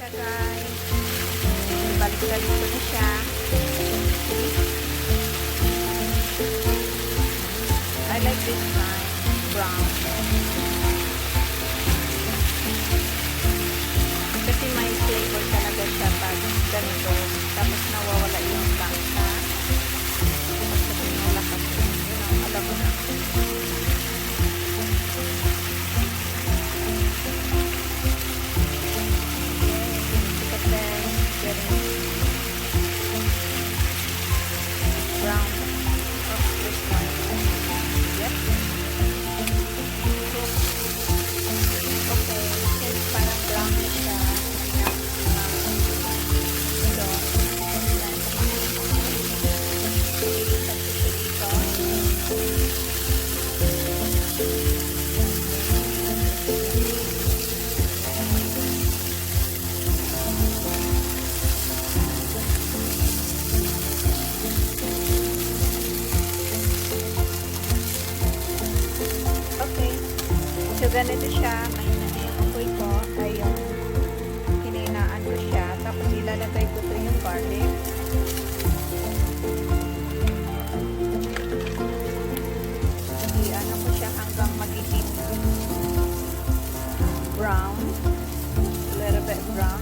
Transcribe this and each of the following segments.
nilagay. Balik-balik ko na siya. I like this kind, brown. Kasi may flavor talaga siya pag ganito. Tapos nawawala yung lasa. Tapos tinulak kasi. Yun ang alam mo na. Brown. Oh, this one. Yep. Okay, since parang brown na siya, ito, ilipat ko siya dito. So, ganito siya. Mahina na yung apoy ko. Ay, yung hininaan ko siya. Tapos, ilalagay ko to yung garlic. I-ano ko siya hanggang magiging brown. A little bit brown.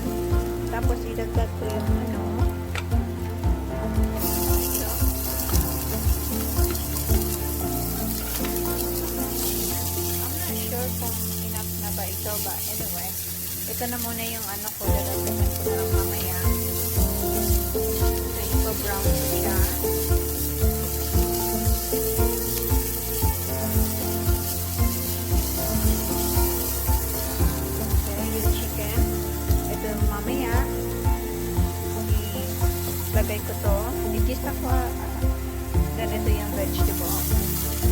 Tapos, idagdag ko yung ano. Kung enough na ba ito ba. Anyway, ito na muna yung ano ko. Dalawagan ko na lang mamaya. So, ipa-brown ko siya. Okay, yung chicken. Ito mamaya. Ilagay ko to. I-gista ko. Then, ito yung vegetable.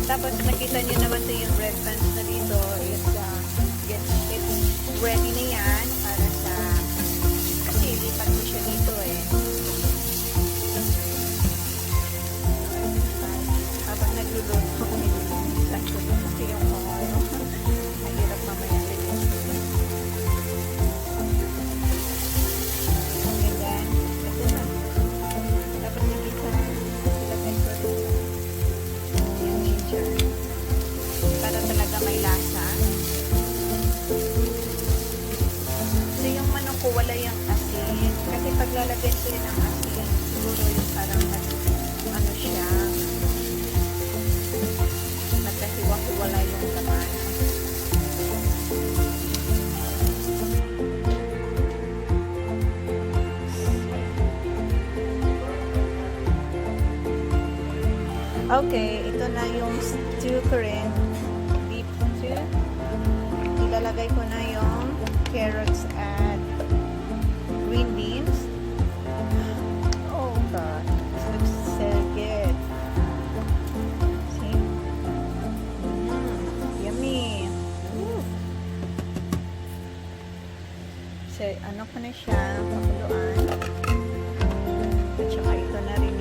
Tapos, nakita nyo naman ito yung red pants na dito is, it's ready na yan para sa, kasi ilipat ko siya dito eh. Habang nagluluto ko, nililitan ko kasi yung oil. Mahirap mamaya lilitan. And then, ito na. Tapos, nakita, ilagay ko rin yung ginger. Para talaga may lasa. So, yung manok ko wala yung asin. Kasi paglalagay ko yun ng asin, siguro yung parang ano siya, nagkahiwa-hiwala yung laman. Okay, ito na yung stew ko rin. Beef stew. Ilalagay ko na yung carrots at green beans. Oh God, this looks so good. See? Yummy. Ooh. So, ano ko na siya, pakuluan. At saka ito na rin